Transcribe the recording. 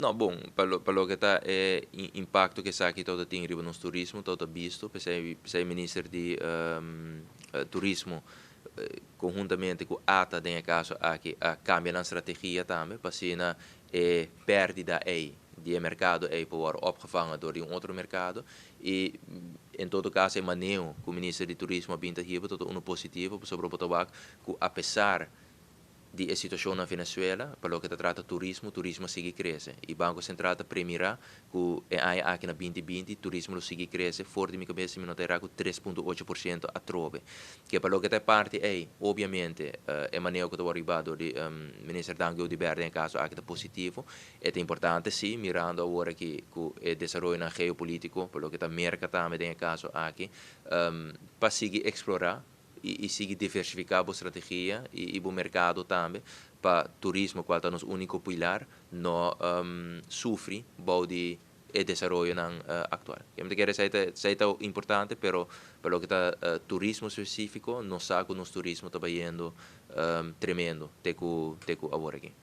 No, bom, pelo que está é impacto que aqui todo tem riba no turismo, todo visto, pensei ministro de turismo conjuntamente com ATA tem caso aqui a cambia na estratégia também, para na perdida aí de mercado aí por opgevangen door die outro mercado e em todo caso é maneiro que o ministro de turismo pinta aqui todo um positivo sobre o tabaco que apesar de situação na Venezuela, pelo que se trata turismo sigue cresce. E o Banco Central primeira que aqui na 2020, turismo sigue cresce, forte mi cabeça me noterá com 3,8% a trove. Que pelo que te parte é, obviamente, é maneira que eu arribado de ministro Dangio de Verde em caso aqui positivo, é importante sim, mirando agora que o desenvolvimento geopolítico, pelo que está mercado também em caso aqui, para seguir explorar e seguir diversificar a estratégia e o mercado também para turismo qual é o nosso único pilar não sofre de desenvolvimento atual. Eu me quero dizer é importante, pero pelo que está turismo específico, não sabe que o nosso turismo está indo tremendo, teco agora aqui.